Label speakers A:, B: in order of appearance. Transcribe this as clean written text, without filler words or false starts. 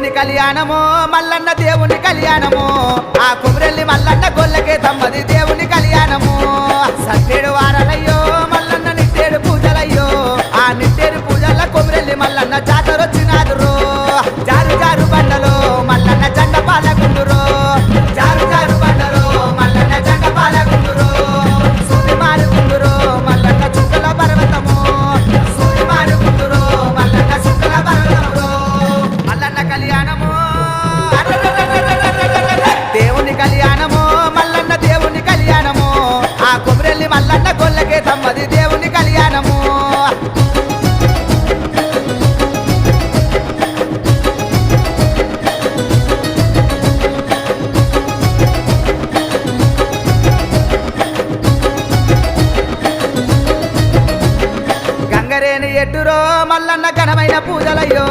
A: దేవుని కళ్యాణమో మల్లన్న దేవుని కళ్యాణమో ఆ కుమరెల్లి మల్లన్న గొల్లకే తమ్మది దేవుని కళ్యాణము సట్టేడు వారాలయ్యో మల్లన్న నిట్టేడు పూజలయ్యో ఆ నిట్టేడు పూజల కుమరెల్లి మల్లన్న జాతరొచ్చినాదురో జారు జారు బండలో మల్లన్న జెండ పాలగుండురో జారు జారు బండలో మల్లన్న జెండ పాలగుండురో సూది మారుగుండురో మల్లన్న చుక్కల పర్వతము సూది మారుగుండురో మల్లన్న చుక్కల పర్వతము మల్లన్న కళ్యాణము దేవుని కళ్యాణము మల్లన్న దేవుని కళ్యాణము ఆ కుమరెల్లి మల్లన్న గొల్లకే తమ్మది దేవుని కళ్యాణము గంగరేని ఎట్టురో మల్లన్న ఘనమైన పూజలయ్యో